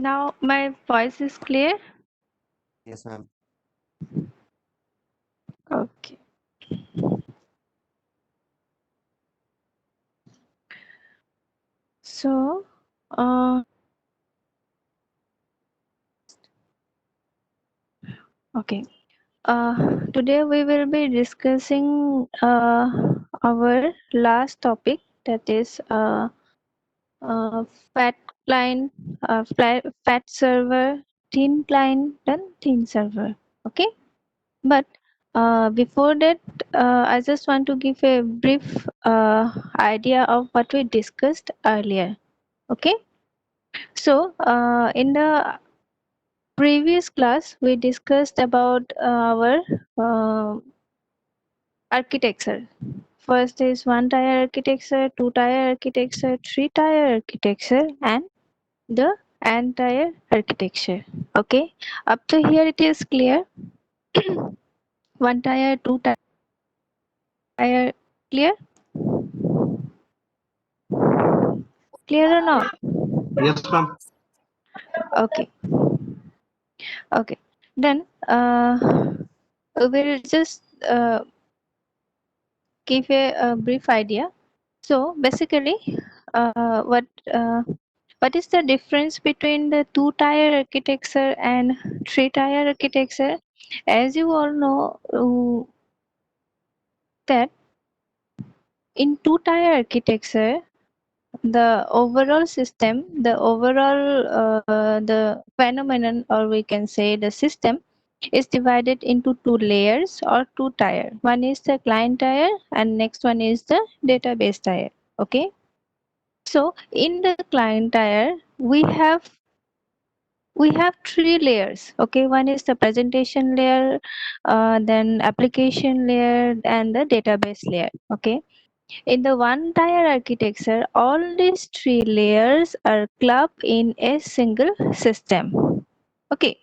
Now my voice is clear? Yes, ma'am. Okay. So, okay. Today we will be discussing our last topic, that is uh, fat client, fat server, thin client, and thin server. Okay. But before that, I just want to give a brief idea of what we discussed earlier. Okay. So, in the previous class, we discussed about our uh, architecture. First is one tier architecture, two tier architecture, three tier architecture, and the n tier architecture. Okay. Up to here, it is clear. One tier, two tier, clear? Clear or not? Yes, ma'am. Okay. Okay. Then we will just give a brief idea. So basically, uh, what uh, what is the difference between the two-tier architecture and three-tier architecture? As you all know, that in two-tier architecture, the overall system, the overall the phenomenon, or we can say the system, is divided into two layers or two tier. One is the client tier and next one is the database tier. Okay. So in the client tier, we have three layers. Okay, one is the presentation layer, then application layer, and the database layer. Okay, in the one tier architecture, all these three layers are clubbed in a single system. Okay.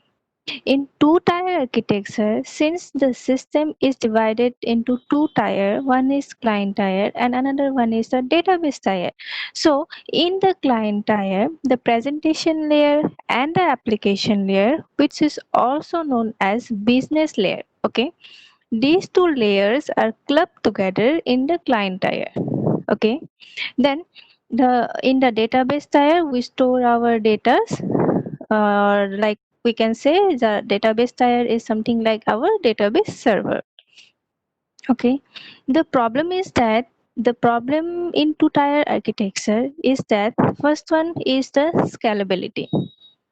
In two-tier architecture, since the system is divided into two tier, one is client tier and another one is the database tier. So in the client tier, the presentation layer and the application layer, which is also known as business layer. Okay. These two layers are clubbed together in the client tier. Okay. Then in the database tier, we store our data, like we can say the database tier is something like our database server. Okay. The problem in two tier architecture is that first one is the scalability.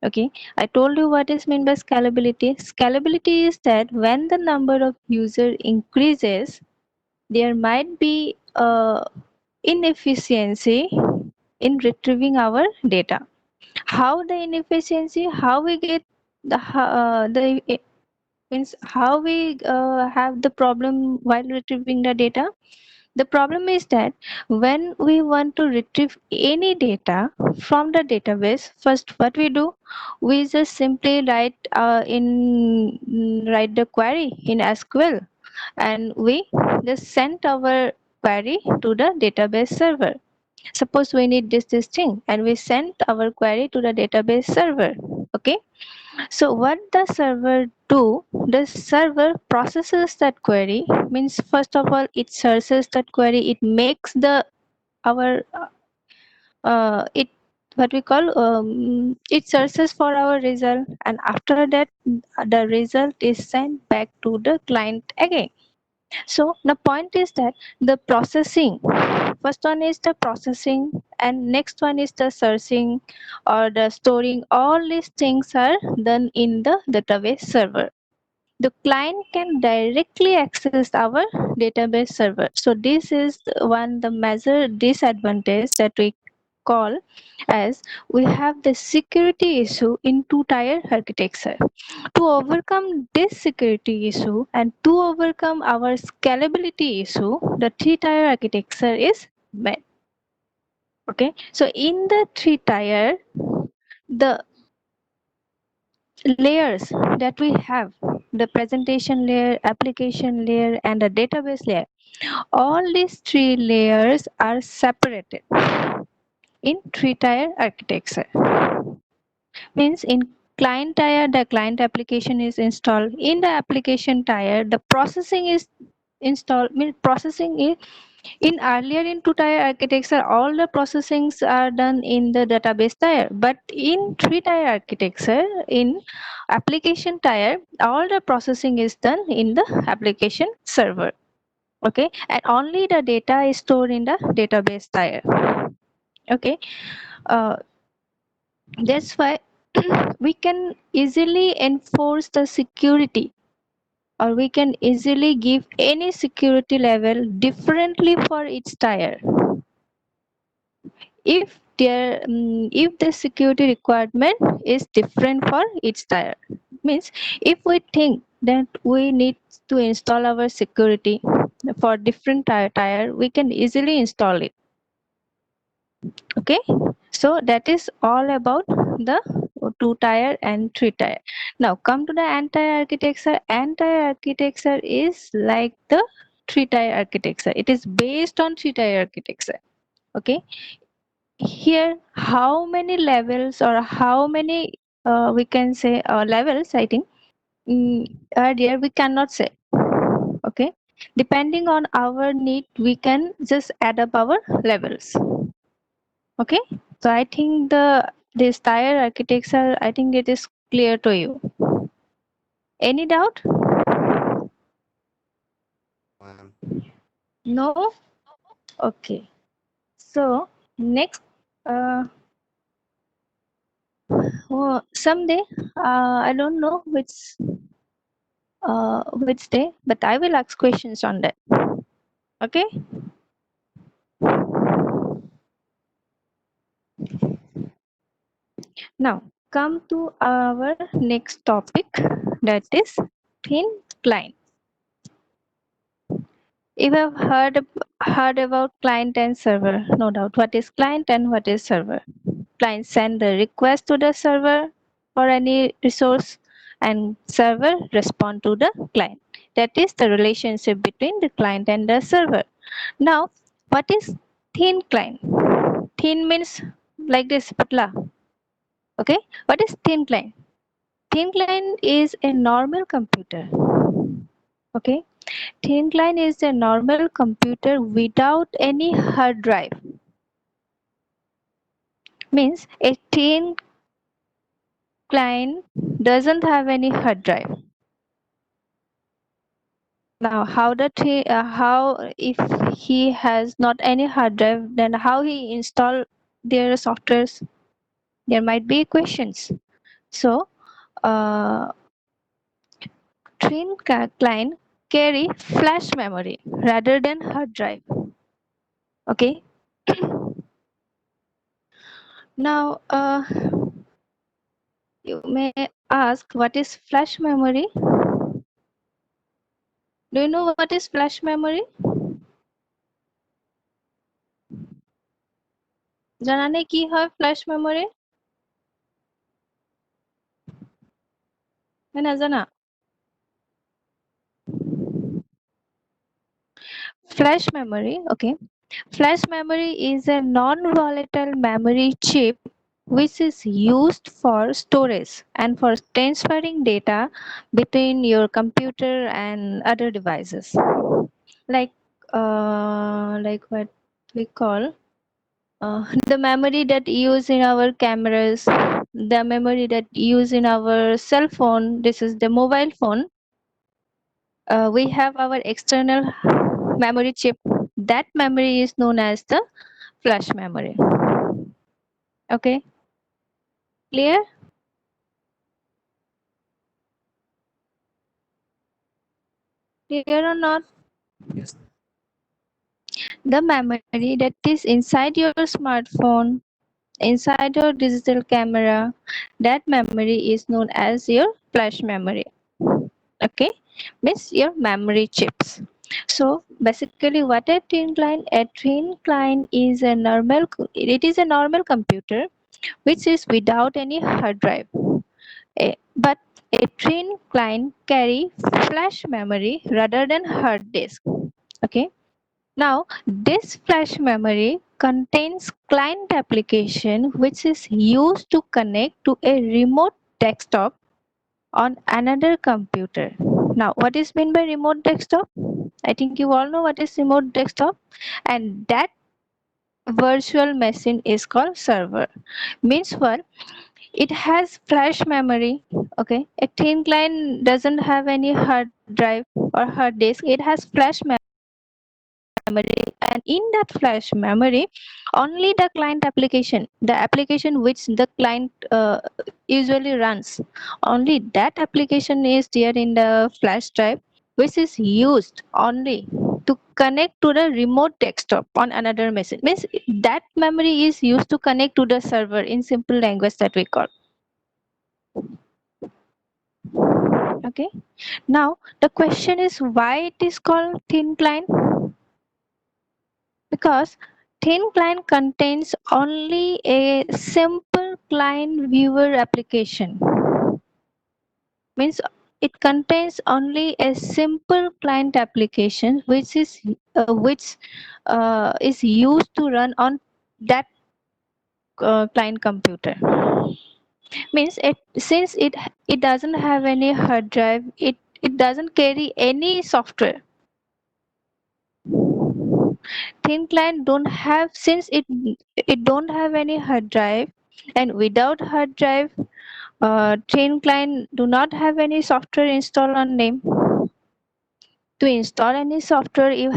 Okay, I told you what is meant by scalability. Scalability is that when the number of user increases, there might be inefficiency in retrieving our data. How the inefficiency? How we get the means how we have the problem while retrieving the data? The problem is that when we want to retrieve any data from the database, first what we do, we just simply write the query in SQL, and we just send our query to the database server. Suppose we need this thing, and we send our query to the database server. Okay. So what the server do? The server processes that query. Means first of all, it searches that query. It makes the our it what we call it searches for our result, and after that the result is sent back to the client again. So the point is that the processing, first one is the processing and next one is the searching or the storing. All these things are done in the database server. The client can directly access our database server. So this is one the major disadvantage that we call as we have the security issue in two-tier architecture. To overcome this security issue and to overcome our scalability issue, the three-tier architecture is met. Okay, so in the three-tier, the layers that we have, the presentation layer, application layer, and the database layer, all these three layers are separated in three-tier architecture. Means in client tier the client application is installed. In the application tier the processing is installed. Means processing is in earlier in two-tier architecture all the processings are done in the database tier, but in three-tier architecture in application tier all the processing is done in the application server. Okay, and only the data is stored in the database tier. Okay, uh, that's why we can easily enforce the security, or we can easily give any security level differently for each tier if the security requirement is different for each tier. Means if we think that we need to install our security for different tier we can easily install it. Okay, so that is all about the two tier and three tier. Now come to the entire architecture. Entire architecture is like the three tier architecture. It is based on three tier architecture. Okay, here how many levels or how many we can say levels I think are there we cannot say. Okay, depending on our need we can just add up our levels. Okay, so I think this tier architecture I think it is clear to you. Any doubt? ma'am. No. Okay, so next someday I don't know which day, but I will ask questions on that. Okay. Now come to our next topic, that is thin client. You have heard about client and server, no doubt. What is client and what is server? Client send the request to the server for any resource, and server respond to the client. That is the relationship between the client and the server. Now, what is thin client? Thin means like this, patla. Okay, what is thin client? Thin client is a normal computer. Okay, thin client is a normal computer without any hard drive. Means a thin client doesn't have any hard drive. Now, how if he has not any hard drive, then how he install their softwares? There might be questions. So, uh, client carry flash memory rather than hard drive. Okay. Now, you may ask what is flash memory? Do you know what is flash memory? জানানে কি হয় flash memory? না জানা? Flash memory, okay. Flash memory is a non-volatile memory chip which is used for storage and for transferring data between your computer and other devices. Like what we call the memory that use in our cameras, the memory that use in our cell phone. This is the mobile phone. We have our external memory chip. That memory is known as the flash memory. Okay, clear? Clear or not? Yes. The memory that is inside your smartphone, inside your digital camera, that memory is known as your flash memory. Okay, means your memory chips. So basically what a thin client? A thin client is a normal computer which is without any hard drive. But a thin client carry flash memory rather than hard disk. Okay, now this flash memory contains client application which is used to connect to a remote desktop on another computer. Now, what is meant by remote desktop? I think you all know what is remote desktop, and that virtual machine is called server. Means what? It has flash memory. Okay, a thin client doesn't have any hard drive or hard disk. It has flash memory, and in that flash memory only the client application, the application which the client usually runs, only that application is there in the flash drive, which is used only to connect to the remote desktop on another machine. Means that memory is used to connect to the server, in simple language that we call. Okay, now the question is why it is called thin client. Because thin client contains only a simple client viewer application. Means it contains only a simple client application which is used to run on that client computer. Means it, since it doesn't have any hard drive, it doesn't carry any software. Thin client don't have, since it don't have any hard drive, and without hard drive, thin client do not have any software installed on them. To install any software, you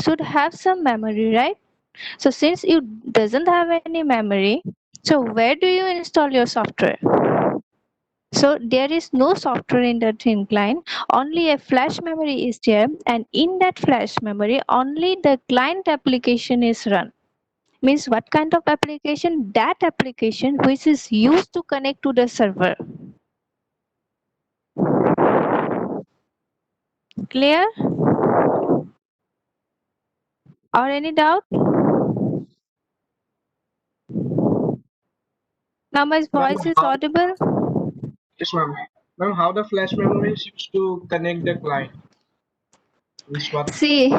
should have some memory, right? So since you doesn't have any memory, so where do you install your software? So there is no software in the thin client, only a flash memory is there, and in that flash memory only the client application is run. Means what kind of application? That application which is used to connect to the server. Clear? Or any doubt? Now my Ma'am, voice is how, audible? yes, ma'am. Ma'am, how the flash memory is used to connect the client? Is what? See,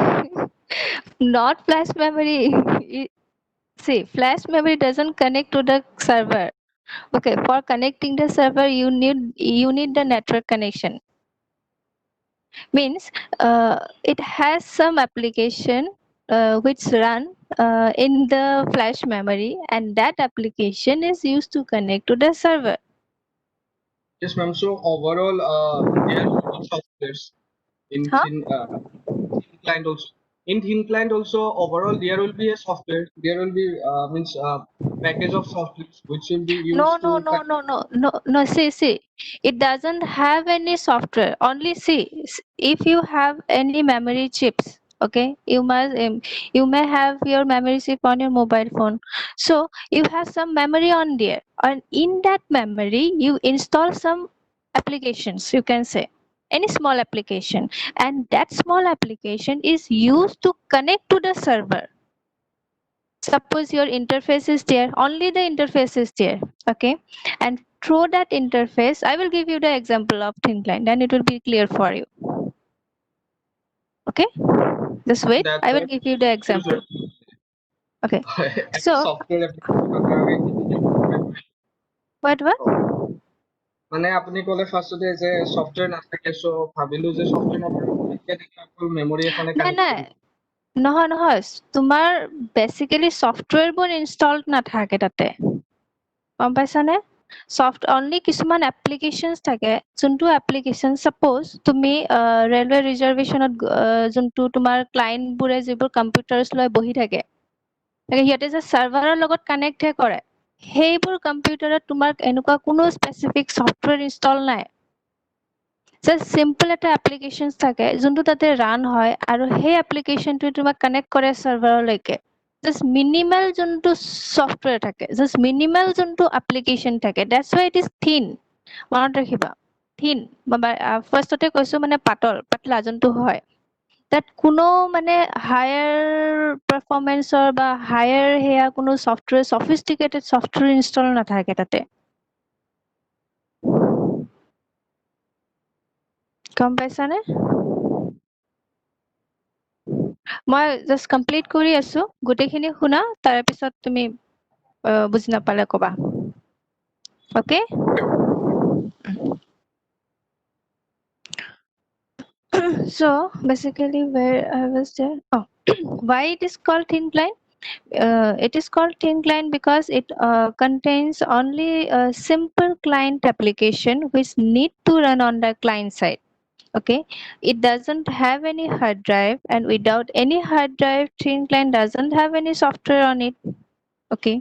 not flash memory. See, flash memory doesn't connect to the server. Okay, for connecting the server, you need the network connection. Means it has some application which run in the flash memory, and that application is used to connect to the server. Yes, ma'am. So overall, there will be softwares in Huh? thin client also. In thin client also, overall there will be a software. There will be means package of softwares which will be No, used no, to no, no, no, no, no. See. It doesn't have any software. Only see, if you have any memory chips, okay, you may have your memory chip on your mobile phone. So you have some memory on there, and in that memory you install some applications. You can say any small application, and that small application is used to connect to the server. Suppose your interface is there, only the interface is there, okay, and through that interface I will give you the example of thin client, then it will be clear for you. Okay, just wait, that I will that give you the user example. Okay, একটা so software application আপনাকে what মানে আপুনি ক'লে ফাৰ্ষ্টতে যে software নাথাকে চ' ভাবিলো যে ছফ্টৱেৰ নাথাকে কেনেকে অকল মেমৰি এখনে নাই কানেক্ট নাই কৰিব নহয় তোমাৰ বেচিকেলি ছফ্টৱেৰবোৰ ইনষ্টলড নাথাকে তাতে, গম পাইছানে? অনলি কিছুমান এপ্লিকেশ্যনছ থাকে, যোনটো এপ্লিকেশ্যন ছাপ'জ তুমি ৰেলৱে ৰিজাৰ্ভেশ্যনত যোনটো তোমাৰ ক্লায়েণ্টবোৰে যিবোৰ কম্পিউটাৰ্ছ লৈ বহি থাকে, সিহঁতে যে চাৰ্ভাৰৰ লগত কানেক্টহে কৰে, সেইবোৰ কম্পিউটাৰত তোমাৰ এনেকুৱা কোনো স্পেচিফিক ছফ্টৱেৰ ইনষ্টল নাই। জাষ্ট চিম্পল এটা এপ্লিকেশ্যনছ থাকে যোনটো তাতে ৰান হয়, আৰু সেই এপ্লিকেশ্যনটোৱে তোমাক কানেক্ট কৰে চাৰ্ভাৰলৈকে। জাষ্ট মিনিমাল যোনটো ছফ্টৱেৰ থাকে, জাষ্ট মিনিমাল যোনটো এপ্লিকেশ্যন থাকে, that's why it is thin. মনত ৰাখিবা, থিন। ফাৰ্ষ্টতে কৈছো মানে পাতলা যোনটো হয়, তাত কোনো মানে হায়াৰ পাৰফৰ্মেঞ্চৰ বা হায়াৰ সেয়া কোনো ছফ্টৱেৰ, ছফিষ্টিকেটেড ছফ্টৱেৰ ইনষ্টল নাথাকে তাতে, গম পাইছানে? মই জাষ্ট কমপ্লিট কৰি আছো গোটেইখিনি শুনা তাৰ পিছত তুমি বুজি নাপালে কবা okay so basically where I was there why it is called thin client it is called thin client because it contains only a simple client application which need to run on the client side okay it doesn't have any hard drive and without any hard drive thin client doesn't have any software on it okay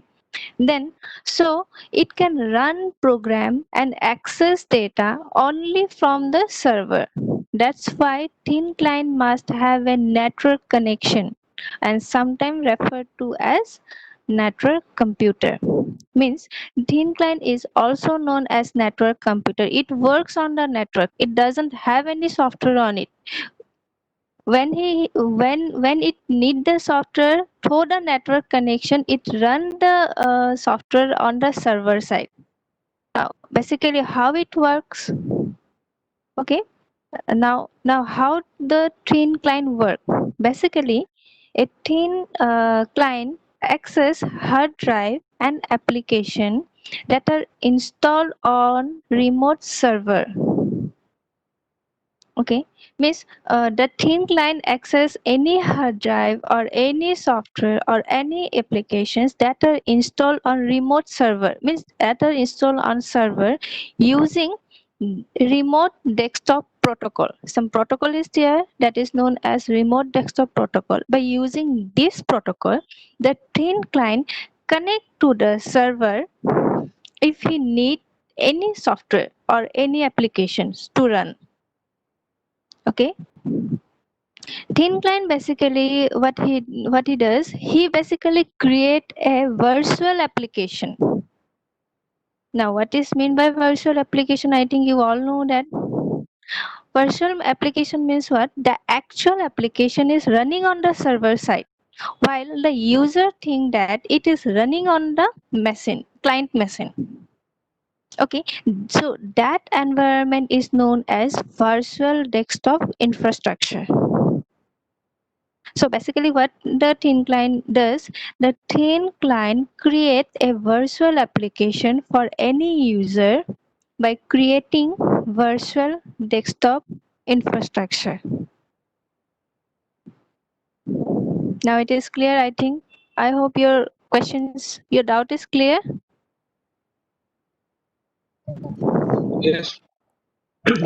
then so it can run program and access data only from the server that's why thin client must have a network connection and sometimes referred to as network computer means thin client is also known as network computer it works on the network it doesn't have any software on it when it need the software through the network connection it run the software on the server side now basically how it works okay now how the thin client work basically a thin client access hard drive and application that are installed on remote server okay means the thin client access any hard drive or any software or any applications that are installed on remote server means that are installed on server using remote desktop protocol some protocol is there that is known as remote desktop protocol by using this protocol the thin client connect to the server if he need any software or any applications to run okay thin client basically what he does he basically create a virtual application now what is mean by virtual application I think you all know that virtual application means what the actual application is running on the server side while the user think that it is running on the machine client machine okay so that environment is known as virtual desktop infrastructure. So basically what the thin client does, the thin client creates a virtual application for any user by creating virtual desktop infrastructure. Now it is clear, I think. I hope your questions, your doubt is clear. Yes.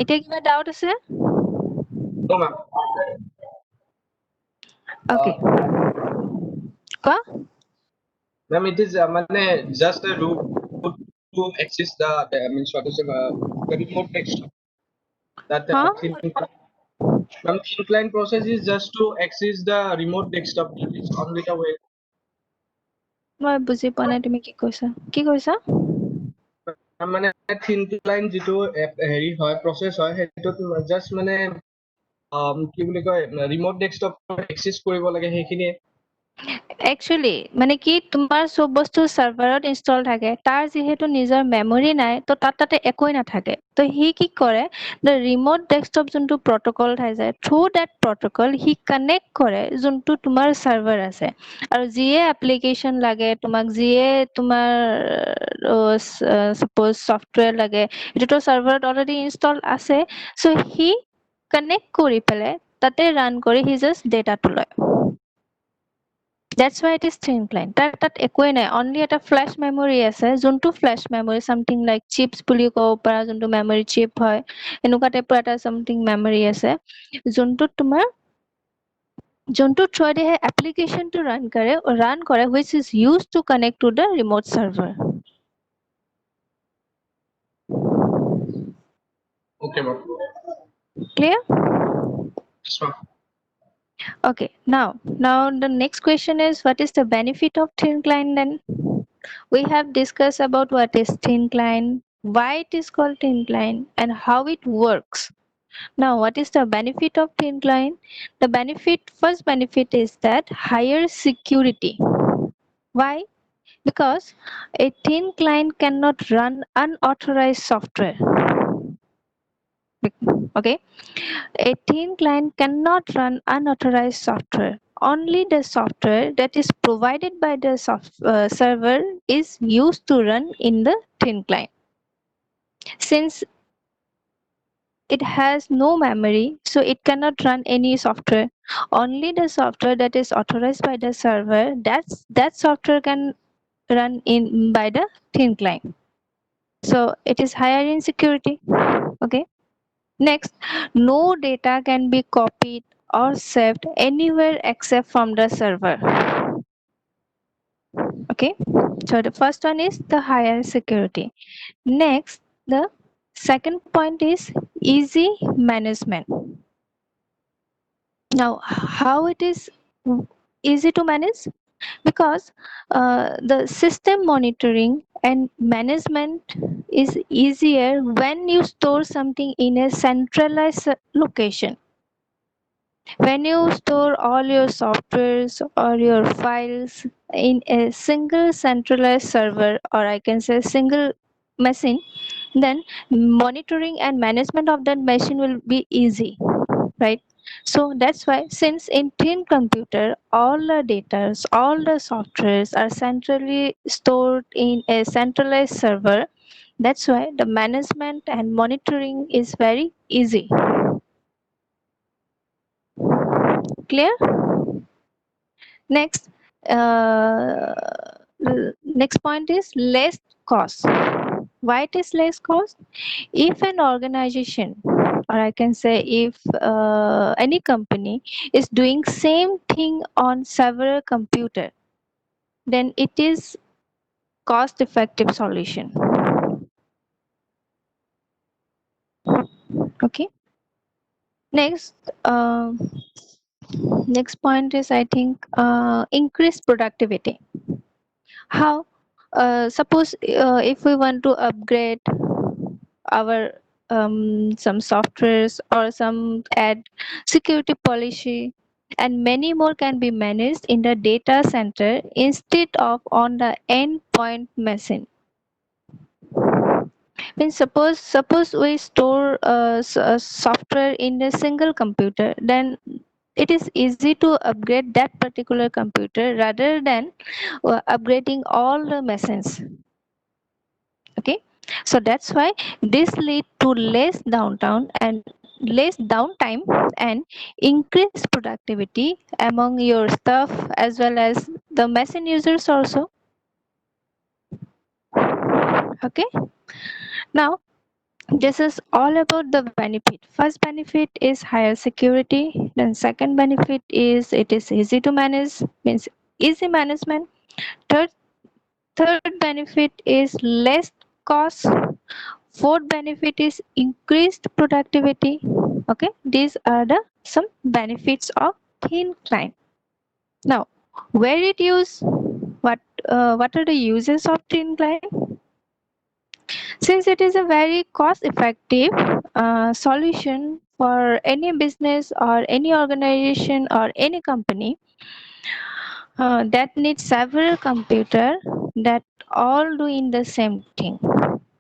এতিয়া কিবা doubt আছে? No, ma'am. Okay. কোৱা? Ma'am, it is just a route to access the means what is the remote desktop. That Huh? ma'am, thin client process is just to access the remote desktop. It's only the way. মই বুজি পোৱা নাই তুমি কি কৈছা? কি কৈছা? মানে thin client যিটো হেৰি হয় প্ৰচেছ হয় সেইটোত জাষ্ট মানে কি বুলি কয় ৰিমোট ডেস্কটপ এক্সেছ কৰিব লাগে সেইখিনিয়ে একচুৱেলি মানে কি তোমাৰ চব বস্তু চাৰ্ভাৰত ইনষ্টল থাকে তাৰ যিহেতু নিজৰ মেমৰি নাই তো তাতে একোৱে নাথাকে তো সি কি কৰে দ্য ৰিমোট ডেস্কটপ যোনটো প্ৰট'কল থাকে থ্ৰু ডেট প্ৰট'কল সি কানেক্ট কৰে যোনটো তোমাৰ চাৰ্ভাৰ আছে আৰু যিয়ে এপ্লিকেশ্যন লাগে তোমাক যিয়ে তোমাৰ ছাপ'জ ছফ্টৱেৰ লাগে এইটোতো চাৰ্ভাৰত অলৰেডি ইনষ্টল আছে চ' সি কানেক্ট কৰি পেলাই তাতে ৰান কৰি সি জাষ্ট ডেটাটো লয় That's why it is thin client. তাত একোৱে নাই only এটা ফ্লেশ মেমৰি আছে যোনটো flash memory something like chips বুলি ক'ব পাৰা যোনটো মেমৰি চিপ হয় এনেকুৱা টাইপৰ এটা something মেমৰি আছে যোনটো থ্ৰুৱেদিহে এপ্লিকেশ্যনটো ৰান কৰে which is used to connect to the remote server. Okay, ma'am. Clear? Yes, ma'am. Okay, now the next question is what is the benefit of thin client then? We have discussed about what is thin client, why it is called thin client, and how it works. Now, what is the benefit of thin client? The first benefit is that higher security. Why? Because a thin client cannot run unauthorized software. Okay, a thin client cannot run unauthorized software only the software that is provided by the server is used to run in the thin client. Since it has no memory, so it cannot run any software. Only the software that is authorized by the server, that software can run in by the thin client. So it is higher in security. Okay. Next, no data can be copied or saved anywhere except from the server. Okay. So the first one is the higher security. Next, the second point is easy management. Now, how it is easy to manage? Because the system monitoring and management is easier when you store something in a centralized location. When you store all your softwares or your files in a single centralized server, or I can say single machine, then monitoring and management of that machine will be easy, right? So that's why, since in thin computer all the data, all the softwares are centrally stored in a centralized server, that's why the management and monitoring is very easy. Clear? Next, uh, next point is less cost. Why it is less cost? If an organization, or I can say if any company is doing same thing on several computer, then it is cost effective solution. Okay. Next, next point is, I think, increased productivity. How? Suppose if we want to upgrade our some softwares or some add security policy, and many more can be managed in the data center instead of on the endpoint machine. Means suppose we store software in a single computer, then it is easy to upgrade that particular computer rather than upgrading all the machines. Okay, so that's why this lead to less downtime and increased productivity among your staff as well as the machine users also. Okay, now this is all about the benefit. First benefit is higher security, then second benefit is it is easy to manage, means easy management. Third third benefit is less cost. Fourth benefit is increased productivity. Okay, these are the some benefits of thin client. Now, where it use, what are the uses of thin client? Since it is a very cost effective solution for any business or any organization or any company that needs several computer that all doing the same thing.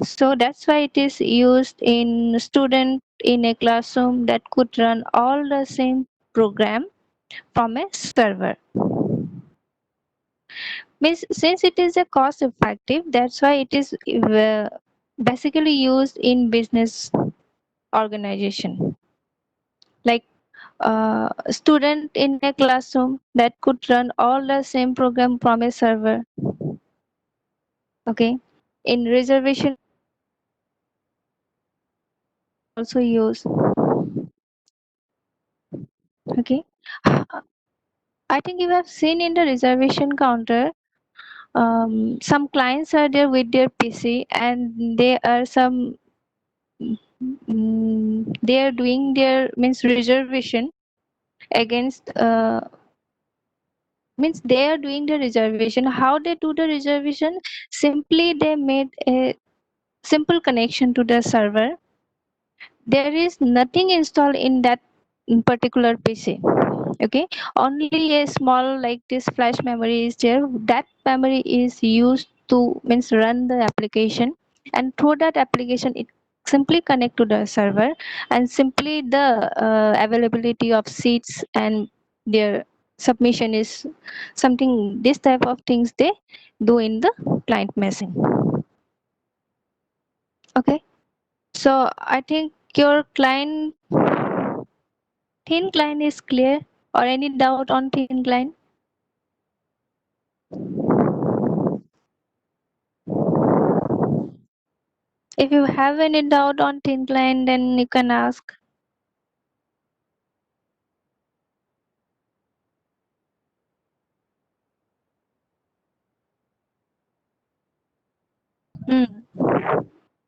So that's why it is used in student in a classroom that could run all the same program from a server. Means since it is a cost effective, that's why it is basically used in business organization. Like student in a classroom that could run all the same program from a server. Okay, in reservation also use. Okay, I think you have seen in the reservation counter, some clients are there with their PC and they are some they are doing their means reservation against means they are doing the reservation. How they do the reservation? Simply they made a simple connection to the server. There is nothing installed in that particular PC. Okay, only a small like this flash memory is there. That memory is used to means run the application, and through that application it simply connect to the server, and simply the availability of seats and their submission is something, this type of things they do in the client machine. Okay, so I think your client thin client is clear, or any doubt on thin client? If you have any doubt on thin client, then you can ask.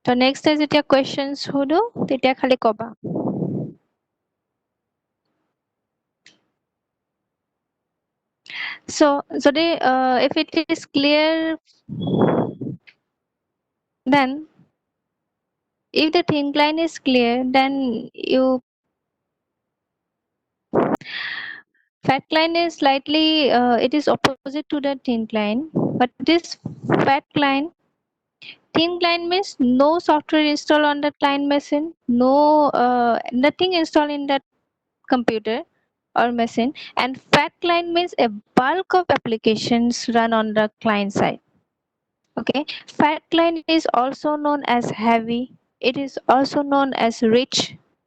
তো next যেতিয়া questions সুধো তেতিয়া খালি কবা। So যদি if it is clear, then if the thin line is clear, then you fat line is slightly it is opposite to the thin line, but this fat line, thin line means no software installed on the client machine, no nothing installed in that computer or machine, and fat client means a bulk of applications run on the client side. Okay, fat client is also known as heavy, it is also known as rich,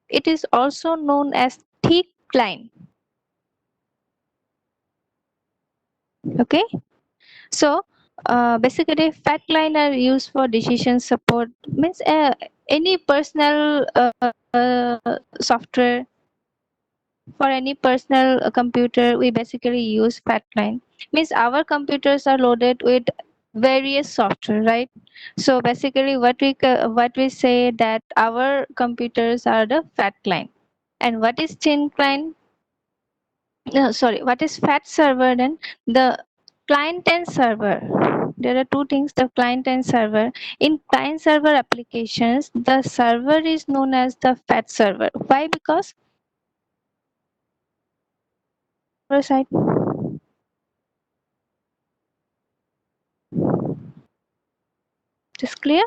it is also known as thick client. Okay, so basically fat client are used for decision support, means any personal software, for any personal computer we basically use fat client, means our computers are loaded with various software, right? So basically what we say that our computers are the fat client. And what is thin client? No, sorry, what is fat server then? The client and server, there are two things, the client and server. In client server applications, the server is known as the fat server. Why? Because side. Is clear?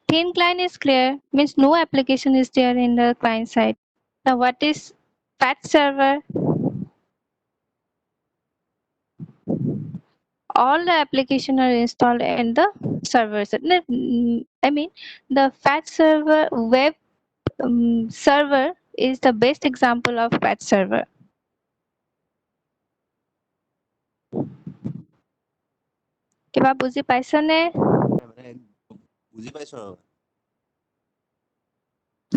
Thin client is clear, means no application is there in the client side. Now what is fat server? All the application are installed in the server side. I mean the fat server web server is the best example of fat server. কিবা বুজি পাইছনে? মানে বুজি পাইছো আৰু।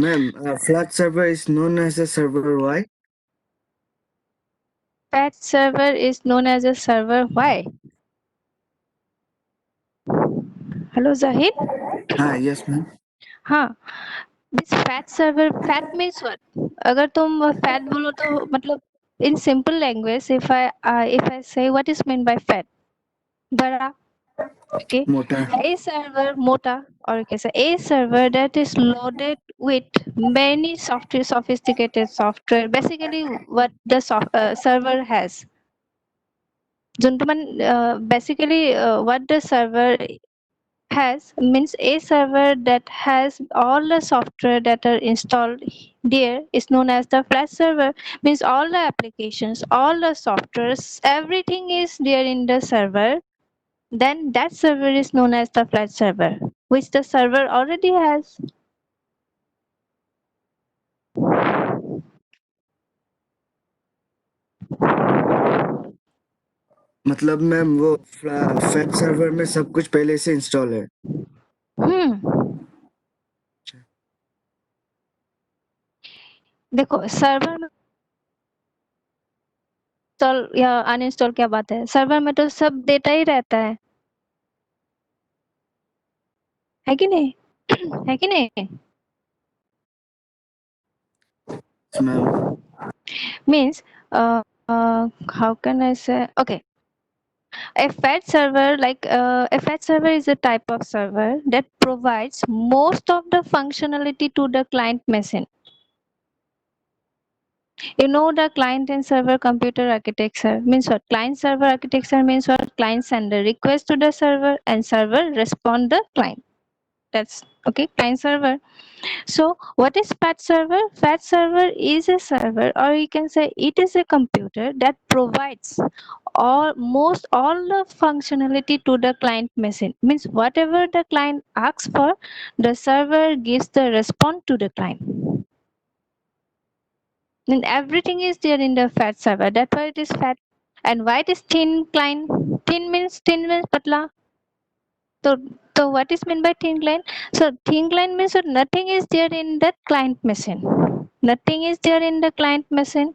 Ma'am, flat server is known as a server. Why? Fat server is known as a server. Why? Hello Zahid? Yes, ma'am. हाँ, this fat server, fat means what? अगर तुम fat बोलो तो मतलब in simple language, if I say what is meant by fat, बड़ा, okay, Mota. a server मोटा, or कैसे a server that is loaded with many software, sophisticated software, basically what the server has. যোনটো মানে basically what the server has means a server that has all the software that are installed there is known as the flash server, means all the applications, all the softwares, everything is there in the server, then that server is known as the flash server, which the server already has. मतलब ma'am वो fat server में सब कुछ पहले से install है। देखो server में इंस्टॉल या अनइंस्टॉल क्या बात है, सर्वर में तो सब डेटा ही रहता है कि नहीं? है कि नहीं? Ma'am Means how can I say, okay, a fat server, like a fat server is a type of server that provides most of the functionality to the client machine. You know the client and server computer architecture means what? Client server architecture means what? Client send a request to the server and server respond the client. That's Okay, client server. So what is fat server? Fat server is a server, or you can say it is a computer that provides all the functionality to the client machine. Means whatever the client asks for, the server gives the response to the client. And everything is there in the fat server. That's why it is fat. And why it is thin client? Thin means patla. So, so what is meant by thin client? So thin client means that nothing is there in that client machine. Nothing is there in the client machine.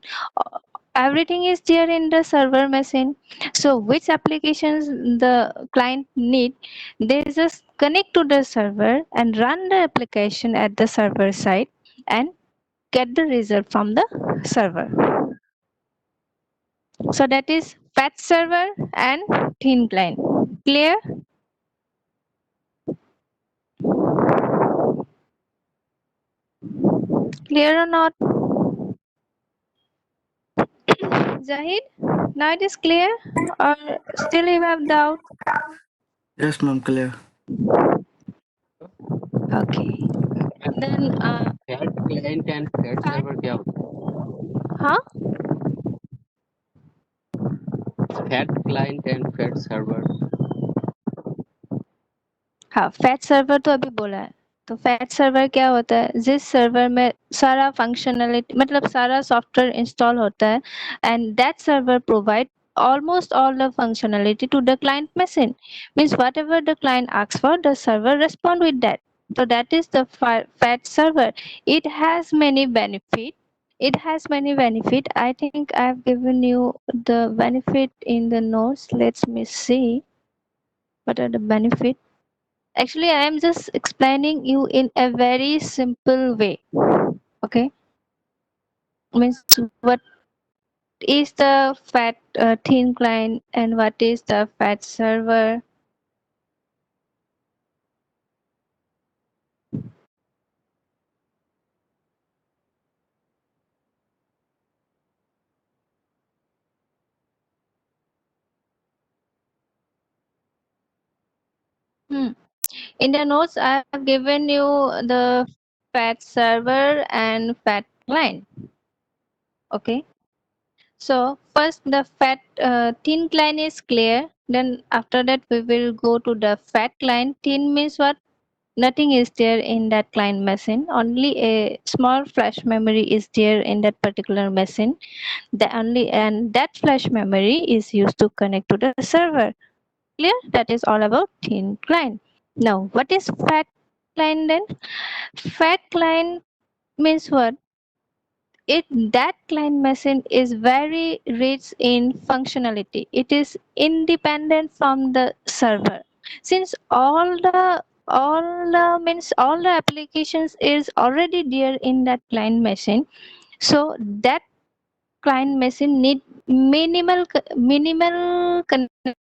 Everything is there in the server machine. So which applications the client need, they just connect to the server and run the application at the server side and get the result from the server. So that is fat server and thin client. Clear? Clear or not? Zahid, now it is clear or still you have doubt? Yes, ma'am, clear. Okay. Then fat client and fat fat, server क्या होता huh? है fat client and fat server हाँ, fat server तो अभी बोला है. तो fat server क्या होता है? जिस सर्वर में सारा फंक्शनलिटी मतलब सारा सॉफ्टवेयर इंस्टॉल होता है and that server provide almost all the functionality to the client machine. Means whatever the client asks for, the server respond with that. So that is the fat server. It has many benefit. It has many benefit. I think I've given you the benefit in the notes. Let me see what are the benefit. Actually, I am just explaining you in a very simple way. Okay, means what is the fat thin client and what is the fat server. In the notes, I have given you the fat server and fat client. Okay. So first the fat thin client is clear. Then after that we will go to the fat client. Thin means what? Nothing is there in that client machine. Only a small flash memory is there in that particular machine. And that flash memory is used to connect to the server. Clear? That is all about thin client. Now, what is fat client then? Fat client means what? It that client machine is very rich in functionality. It is independent from the server. Since all the applications is already there in that client machine, so that client machine need minimal connectivity